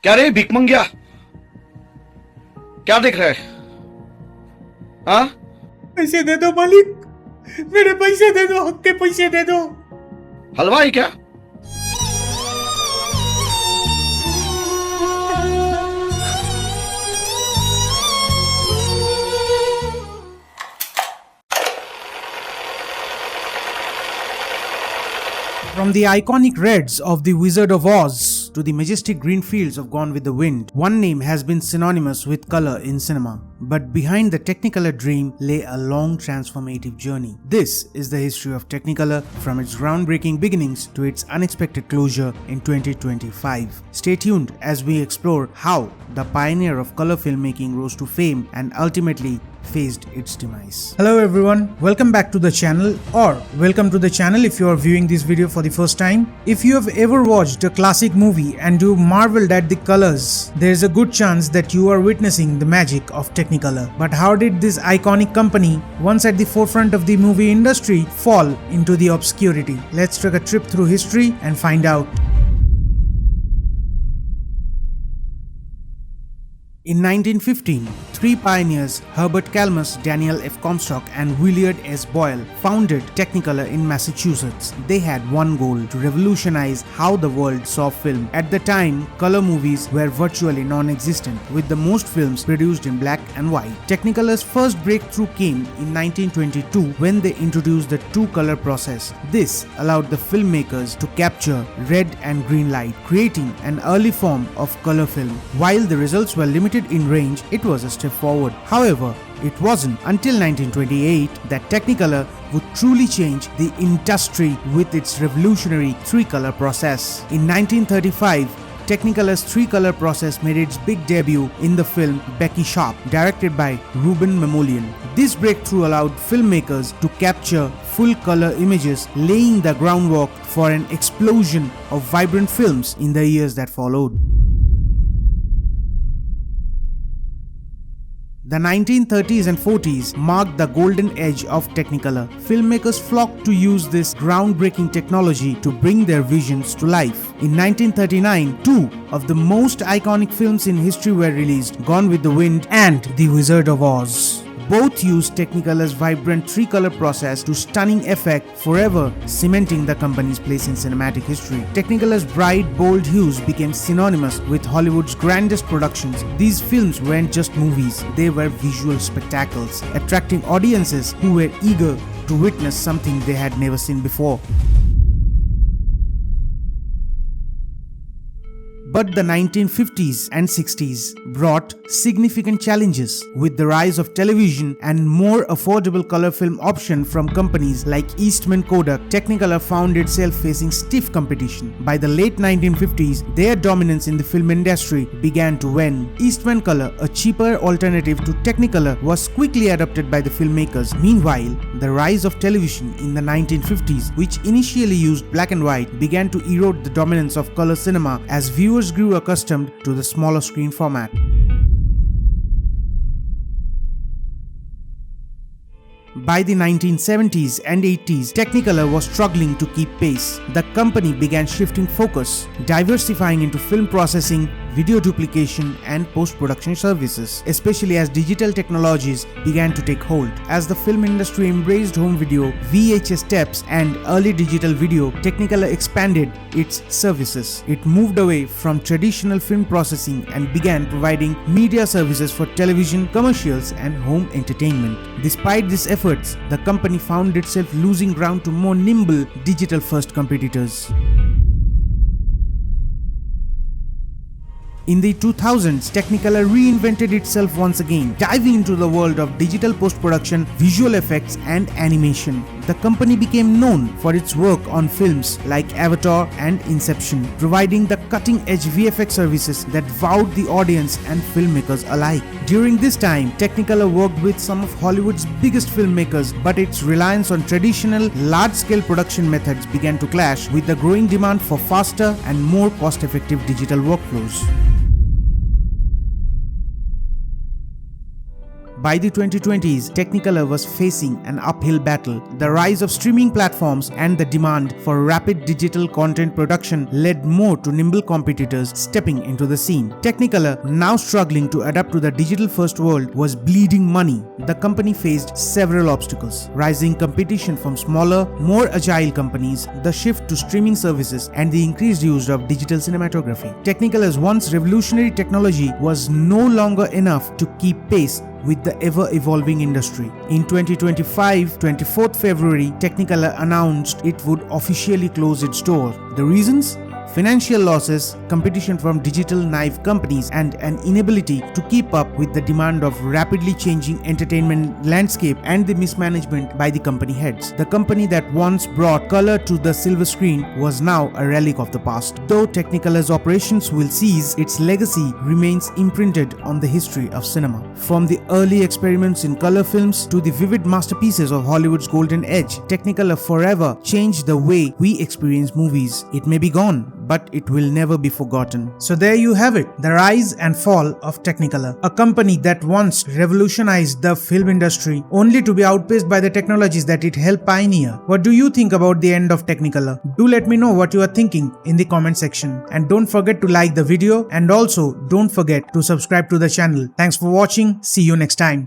क्या रे भिकमंगिया, क्या देख रहा है? हाँ, पैसे दे दो मालिक, मेरे पैसे दे दो, हक के पैसे दे दो। हलवाई क्या? From the iconic reds of The Wizard of Oz to the majestic green fields of Gone with the Wind, one name has been synonymous with color in cinema. But behind the Technicolor dream lay a long transformative journey. This is the history of Technicolor from its groundbreaking beginnings to its unexpected closure in 2025. Stay tuned as we explore how the pioneer of color filmmaking rose to fame and ultimately faced its demise. Hello everyone, welcome back to the channel, or welcome to the channel if you are viewing this video for the first time. If you have ever watched a classic movie and you marveled at the colors, there is a good chance that you are witnessing the magic of Technicolor. But how did this iconic company, once at the forefront of the movie industry, fall into the obscurity? Let's take a trip through history and find out. In 1915, three pioneers, Herbert Kalmus, Daniel F. Comstock and Willard S. Boyle, founded Technicolor in Massachusetts. They had one goal: to revolutionize how the world saw film. At the time, color movies were virtually non-existent, with the most films produced in black and white. Technicolor's first breakthrough came in 1922 when they introduced the two-color process. This allowed the filmmakers to capture red and green light, creating an early form of color film. While the results were limited in range, it was a step forward. However, it wasn't until 1928 that Technicolor would truly change the industry with its revolutionary three-color process. In 1935, Technicolor's three-color process made its big debut in the film Becky Sharp, directed by Ruben Mamoulian. This breakthrough allowed filmmakers to capture full-color images, laying the groundwork for an explosion of vibrant films in the years that followed. The 1930s and 40s marked the golden age of Technicolor. Filmmakers flocked to use this groundbreaking technology to bring their visions to life. In 1939, two of the most iconic films in history were released: Gone with the Wind and The Wizard of Oz. Both used Technicolor's vibrant three-color process to stunning effect, forever cementing the company's place in cinematic history. Technicolor's bright, bold hues became synonymous with Hollywood's grandest productions. These films weren't just movies, they were visual spectacles, attracting audiences who were eager to witness something they had never seen before. But the 1950s and 60s brought significant challenges. With the rise of television and more affordable color film options from companies like Eastman Kodak, Technicolor found itself facing stiff competition. By the late 1950s, their dominance in the film industry began to wane. Eastman Color, a cheaper alternative to Technicolor, was quickly adopted by the filmmakers. Meanwhile, the rise of television in the 1950s, which initially used black and white, began to erode the dominance of color cinema as viewers grew accustomed to the smaller screen format. By the 1970s and 80s, Technicolor was struggling to keep pace. The company began shifting focus, diversifying into film processing, video duplication, and post-production services, especially as digital technologies began to take hold. As the film industry embraced home video, VHS tapes, and early digital video, Technicolor expanded its services. It moved away from traditional film processing and began providing media services for television, commercials, and home entertainment. Despite these efforts, the company found itself losing ground to more nimble digital-first competitors. In the 2000s, Technicolor reinvented itself once again, diving into the world of digital post-production, visual effects, and animation. The company became known for its work on films like Avatar and Inception, providing the cutting-edge VFX services that wowed the audience and filmmakers alike. During this time, Technicolor worked with some of Hollywood's biggest filmmakers, but its reliance on traditional, large-scale production methods began to clash with the growing demand for faster and more cost-effective digital workflows. By the 2020s, Technicolor was facing an uphill battle. The rise of streaming platforms and the demand for rapid digital content production led more to nimble competitors stepping into the scene. Technicolor, now struggling to adapt to the digital-first world, was bleeding money. The company faced several obstacles: rising competition from smaller, more agile companies, the shift to streaming services, and the increased use of digital cinematography. Technicolor's once revolutionary technology was no longer enough to keep pace with the ever-evolving industry. In 2025, 24th February, Technicolor announced it would officially close its doors. The reasons? Financial losses, competition from digital knife companies, and an inability to keep up with the demand of rapidly changing entertainment landscape and the mismanagement by the company heads. The company that once brought color to the silver screen was now a relic of the past. Though Technicolor's operations will cease, its legacy remains imprinted on the history of cinema. From the early experiments in color films to the vivid masterpieces of Hollywood's golden age, Technicolor forever changed the way we experience movies. It may be gone, but it will never be forgotten. So there you have it, the rise and fall of Technicolor, a company that once revolutionized the film industry only to be outpaced by the technologies that it helped pioneer. What do you think about the end of Technicolor? Do let me know what you are thinking in the comment section, and don't forget to like the video, and also don't forget to subscribe to the channel. Thanks for watching. See you next time.